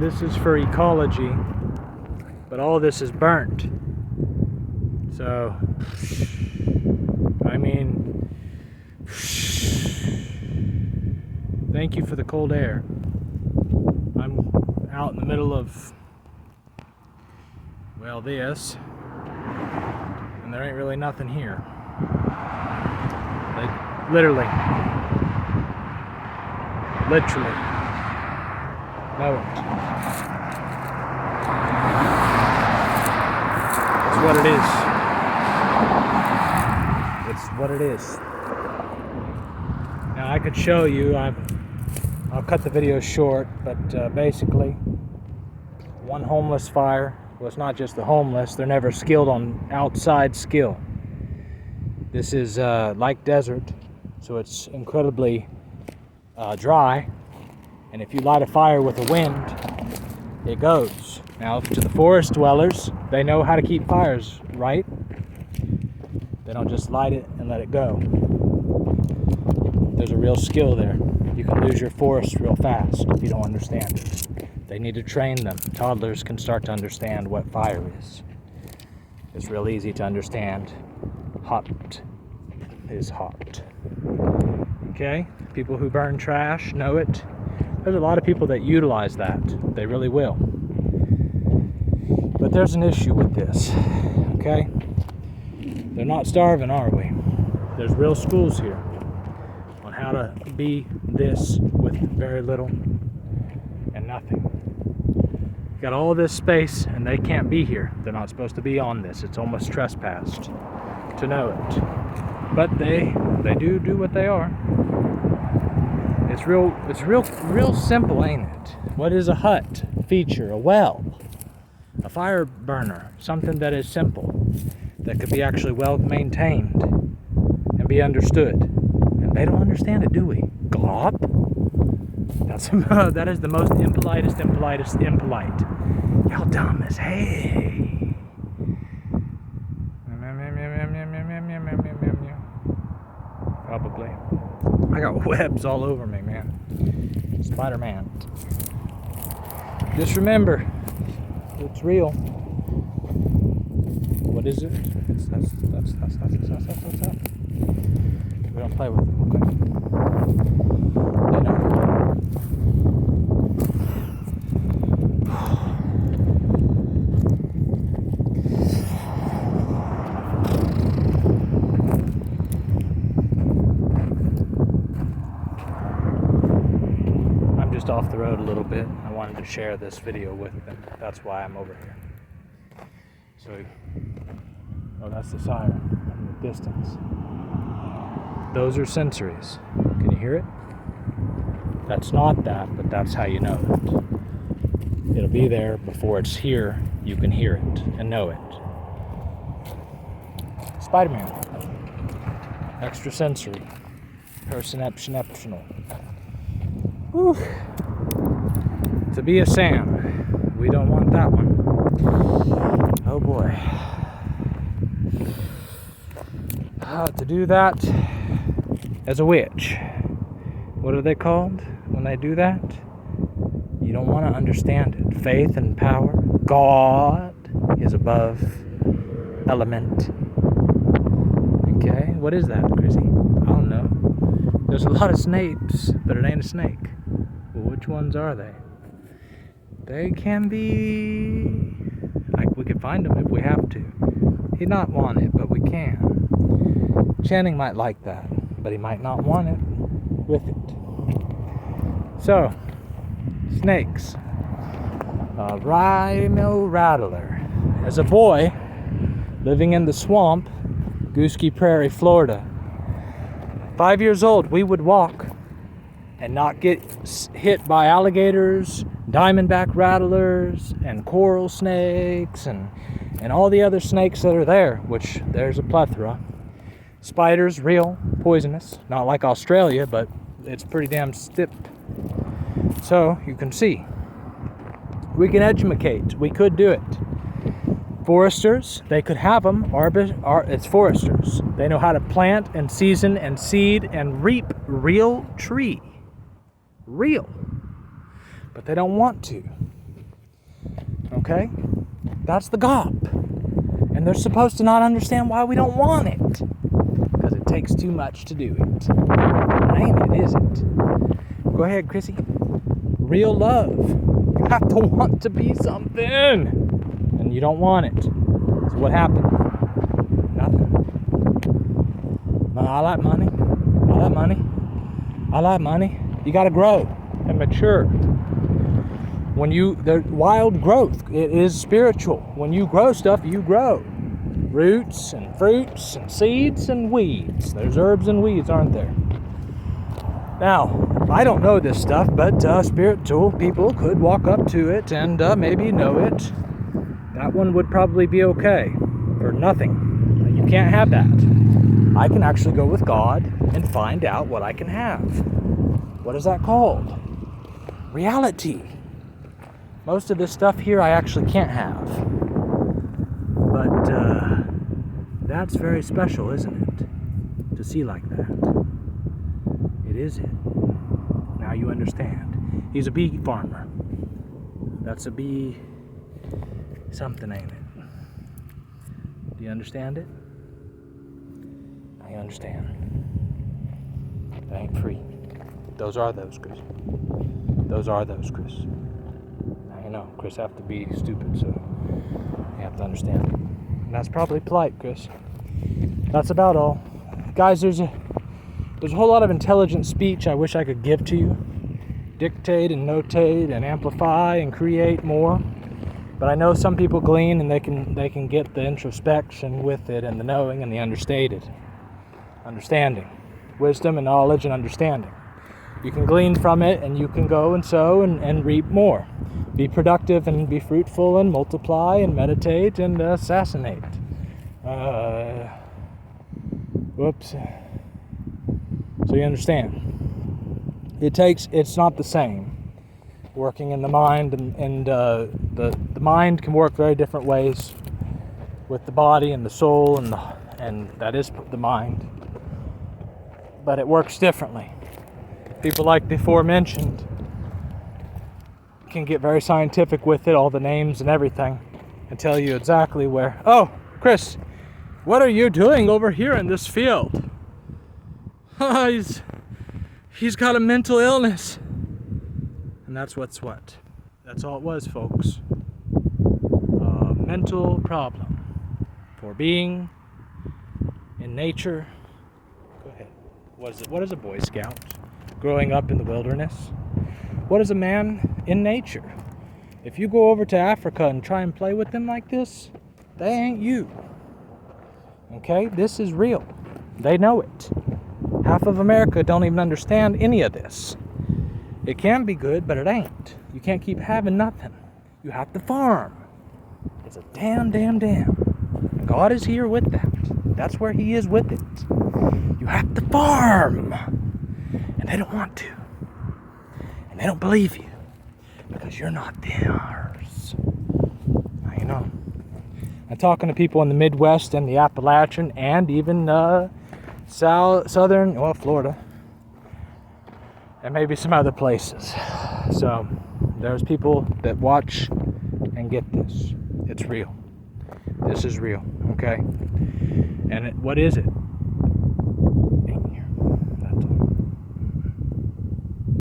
this is for ecology, but all this is burnt. So, I mean, thank you for the cold air. I'm out in the middle of, well, this, and there ain't really nothing here. Like, literally. No. It's what it is. It's what it is. Now I could show you, I'll cut the video short, but basically, one homeless fire. Well, it's not just the homeless, they're never skilled on outside skill. This is like desert, so it's incredibly dry, and if you light a fire with a wind, it goes. Now, to the forest dwellers, they know how to keep fires, right? They don't just light it and let it go. There's a real skill there. You can lose your forest real fast if you don't understand it. They need to train them. Toddlers can start to understand what fire is. It's real easy to understand. Hot is hot. Okay? People who burn trash know it. There's a lot of people that utilize that. They really will. But there's an issue with this. Okay? They're not starving, are we? There's real schools here on how to be this with very little and nothing. You got all this space and they can't be here. They're not supposed to be on this. It's almost trespassed to know it. But they do what they are. It's real simple, ain't it? What is a hut feature? A well, a fire burner, something that is simple, that could be actually well maintained and be understood. And they don't understand it, do we? Glop? That is the most impolitest impolite. Y'all dumb as hey. Probably. I got webs all over me, man. Spider-Man. Just remember, it's real. What is it? That's. We don't play with it, okay? They know. I'm just off the road a little bit. I wanted to share this video with them. That's why I'm over here. So, oh, that's the siren in the distance. Those are sensories. Can you hear it? That's not that, but that's how you know it. It'll be there before it's here. You can hear it and know it. Spider-Man. Extrasensory. Perceptional. Whew. To be a Sam. We don't want that one. Oh boy. To do that as a witch. What are they called when they do that? You don't want to understand it. Faith and power. God is above element. Okay, what is that, Chrissy? I don't know. There's a lot of snakes, but it ain't a snake. Well, which ones are they? They can be... we could find them if we have to. He'd not want it, but we can. Channing might like that, but he might not want it with it. So, snakes. Rhino Rattler. As a boy, living in the swamp, Gooskey Prairie, Florida, 5 years old, we would walk and not get hit by alligators, diamondback rattlers, and coral snakes, and all the other snakes that are there, which there's a plethora. Spiders, real, poisonous, not like Australia, but it's pretty damn stiff. So, you can see, we can educate, we could do it. Foresters, they could have them, it's foresters. They know how to plant and season and seed and reap real tree. Real. But they don't want to. Okay? That's the GOP. And they're supposed to not understand why we don't want it. Because it takes too much to do it. It ain't it, is it? Go ahead, Chrissy. Real love. You have to want to be something. And you don't want it. So what happened? Nothing. I like money. I like money. I like money. You got to grow and mature. The wild growth, it is spiritual. When you grow stuff, you grow. Roots and fruits and seeds and weeds. There's herbs and weeds, aren't there? Now, I don't know this stuff, but spiritual people could walk up to it and maybe know it. That one would probably be okay for nothing. You can't have that. I can actually go with God and find out what I can have. What is that called? Reality. Most of this stuff here I actually can't have. But that's very special, isn't it? To see like that. It is it. Now you understand. He's a bee farmer. That's a bee something, ain't it? Do you understand it? I understand. It ain't free. Those are those, Chris. Those are those, Chris. I know, Chris have to be stupid, so you have to understand it. And that's probably polite, Chris. That's about all. Guys, there's a whole lot of intelligent speech I wish I could give to you. Dictate and notate and amplify and create more. But I know some people glean and they can get the introspection with it and the knowing and the understanding. Wisdom and knowledge and understanding. You can glean from it and you can go and sow and reap more. Be productive and be fruitful and multiply and meditate and assassinate. Whoops. So you understand. It's not the same. Working in the mind and the mind can work very different ways with the body and the soul and that is the mind. But it works differently. People like the aforementioned can get very scientific with it, all the names and everything, and tell you exactly where. Oh, Chris, what are you doing over here in this field? He's got a mental illness. And that's what's what. That's all it was, folks. A mental problem for being in nature. Go ahead. What is a Boy Scout? Growing up in the wilderness. What is a man in nature? If you go over to Africa and try and play with them like this, they ain't you. Okay? This is real. They know it. Half of America don't even understand any of this. It can be good, but it ain't. You can't keep having nothing. You have to farm. It's a damn. And God is here with that. That's where He is with it. You have to farm. And they don't want to. And they don't believe you. Because you're not theirs. Now you know. I'm talking to people in the Midwest and the Appalachian and even southern, Florida. And maybe some other places. So there's people that watch and get this. It's real. This is real, okay? And what is it?